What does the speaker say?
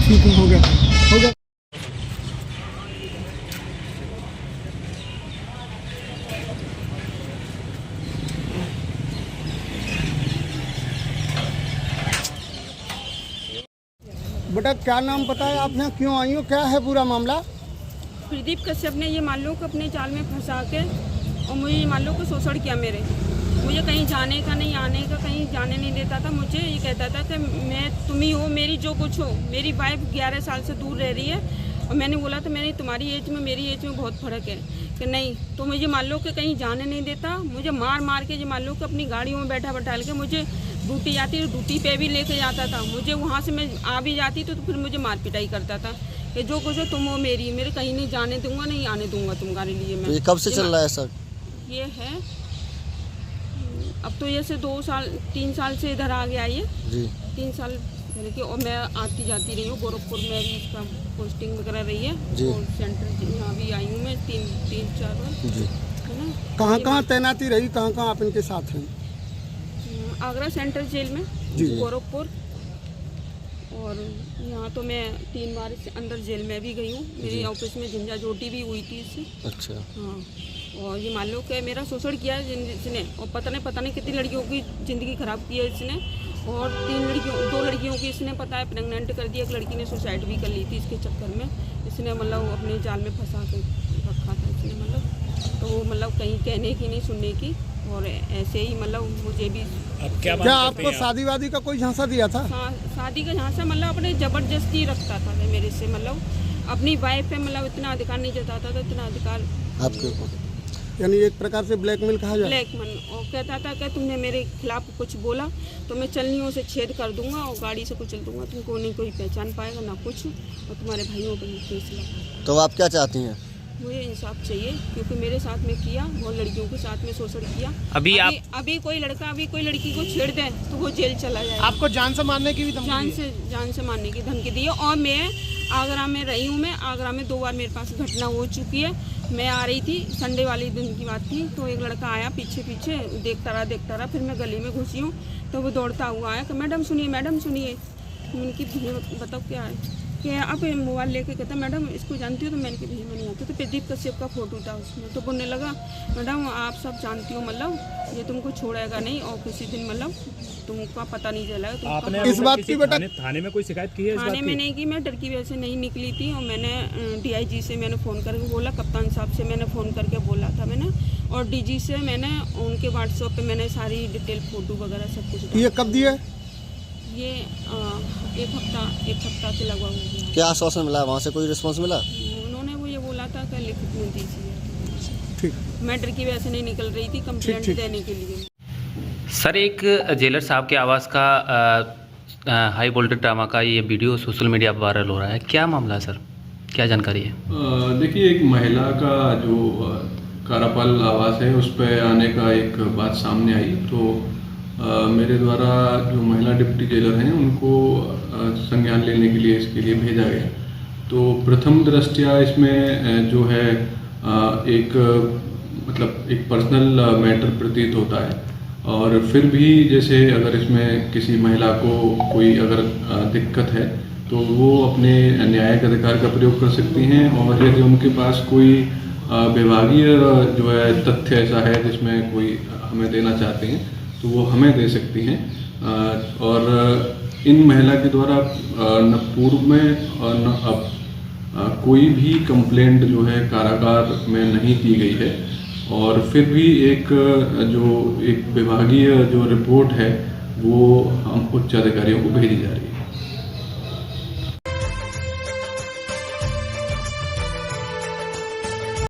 ठीक है, हो गया। बेटा क्या नाम पता है, आप यहाँ क्यों आई हो, क्या है पूरा मामला? प्रदीप कश्यप ने ये मान लो कि अपने जाल में फंसा के और मुझे ये मान लो कि शोषण किया मेरे। मुझे कहीं जाने का नहीं, आने का, कहीं जाने नहीं देता था। मुझे ये कहता था कि मैं तुम ही हो, मेरी जो कुछ हो। मेरी वाइफ 11 साल से दूर रह रही है और मैंने बोला था मैंने तुम्हारी एज में मेरी एज में बहुत फ़र्क है कि नहीं, तो मुझे मान लो कि कहीं जाने नहीं देता। मुझे मार मार के जो मान लो कि अपनी गाड़ियों में बैठा बैठा के मुझे ड्यूटी जाती, ड्यूटी पे भी लेके जाता था। मुझे वहाँ से मैं आ भी जाती तो फिर मुझे मार पिटाई करता था कि जो कुछ हो तुम हो मेरी, मेरे कहीं नहीं जाने दूंगा, नहीं आने दूंगा तुम्हारे लिए। मैं ये कब से चल रहा है सर? ये है अब तो ये से 3 साल से इधर आ गया ये जी। 3 साल पहले की। और मैं आती जाती रही हूँ, गोरखपुर में भी इसका पोस्टिंग वगैरह रही है जी। और सेंटर यहाँ भी आई हूँ मैं 3-4 बार जी, है ना। कहाँ तैनाती रही, कहाँ आप इनके साथ हैं? आगरा सेंट्रल जेल में, गोरखपुर, और यहाँ तो मैं 3 बार अंदर जेल में भी गई हूँ। मेरी ऑफिस में झंझाझोटी भी हुई थी इससे। अच्छा। हाँ, और ये मान लो कि मेरा शोषण किया इसने, और पता नहीं कितनी लड़कियों की ज़िंदगी ख़राब की है इसने। और 2 लड़कियों की इसने पता है प्रेगनेंट कर दिया। एक लड़की ने सुसाइड भी कर ली थी इसके चक्कर में। इसने मतलब अपने जाल में फंसा के रखा था इसने, मतलब तो मतलब कहीं कहने की नहीं, सुनने की। और ऐसे ही मतलब मुझे भी क्या आपको शादी वादी का कोई झांसा दिया था? शादी का झांसा मतलब अपने ज़बरदस्ती रखता था मेरे से, मतलब अपनी वाइफ पे मतलब इतना अधिकार नहीं जताता था, इतना अधिकार आपके ऊपर, यानी एक प्रकार से ब्लैकमेल कहा जाए। ब्लैकमेल। और कहता था कि तुमने मेरे खिलाफ कुछ बोला तो मैं चलनियों से छेद कर दूंगा और गाड़ी से कुचल दूंगा, तुमको नहीं कोई पहचान पाएगा ना कुछ, और तुम्हारे भाइयों पर केस लगा। तो आप क्या चाहती हैं? मुझे इंसाफ चाहिए, क्योंकि मेरे साथ में किया, बहुत लड़कियों के साथ में शोषण किया। अभी कोई लड़का अभी कोई लड़की को छेड़ दे तो वो जेल चला जाए। आपको जान से मारने की भी धमकी? जान से मारने की धमकी दी है। और मैं आगरा में रही हूँ, मैं आगरा में 2 बार मेरे पास घटना हो चुकी है। मैं आ रही थी, संडे वाले दिन की बात थी, तो एक लड़का आया पीछे देखता रहा। फिर मैं गली में घुसी हूँ तो वो दौड़ता हुआ आया कि मैडम सुनिए। उनकी भैया बताओ क्या है कि आप मोबाइल लेके कहता मैडम इसको जानती हो? तो मैंने कि भैया मैं नहीं जानती। तो प्रदीप कश्यप का फोटो था उसमें। तो बोलने लगा मैडम आप सब जानती हो, मतलब ये तुमको छोड़ेगा नहीं और किसी दिन मतलब तुमको पता नहीं चलेगा। आपने इस बात की बेटा थाने में कोई शिकायत की है? थाने में नहीं की, मैं डर की वजह से नहीं निकली थी। और मैंने DIG से मैंने फ़ोन करके बोला, कप्तान साहब से मैंने फ़ोन करके बोला था मैंने, और DG से मैंने उनके व्हाट्सएप पे मैंने सारी डिटेल फोटो वगैरह सब कुछ। ये कब दिया? ये एक हफ्ता से लगभग हो गया। क्या आश्वासन मिला वहाँ से, कोई रिस्पांस मिला? उन्होंने वो ये बोला था कि लिखित में दीजिए। ठीक। मैं डर की वजह से नहीं निकल रही थी कंप्लेंट देने के लिए। सर, एक जेलर साहब के आवाज़ का हाई वोल्टेज ड्रामा का ये वीडियो सोशल मीडिया पर वायरल हो रहा है, क्या मामला है सर, क्या जानकारी है? देखिए, एक महिला का जो कारापाल आवास है उस पर आने का एक बात सामने आई। तो मेरे द्वारा जो महिला डिप्टी जेलर हैं उनको संज्ञान लेने के लिए इसके लिए भेजा गया। तो प्रथम दृष्टया इसमें जो है एक पर्सनल मैटर प्रतीत होता है। और फिर भी जैसे अगर इसमें किसी महिला को कोई अगर दिक्कत है तो वो अपने न्यायिक अधिकार का प्रयोग कर सकती हैं। और यदि उनके पास कोई विभागीय जो है तथ्य ऐसा है जिसमें कोई हमें देना चाहते हैं तो वो हमें दे सकती हैं। और इन महिला के द्वारा न पूर्व में और न अब कोई भी कंप्लेंट जो है कारागार में नहीं की गई है। और फिर भी एक विभागीय जो रिपोर्ट है वो हम उच्च अधिकारियों को भेजी जा रही है।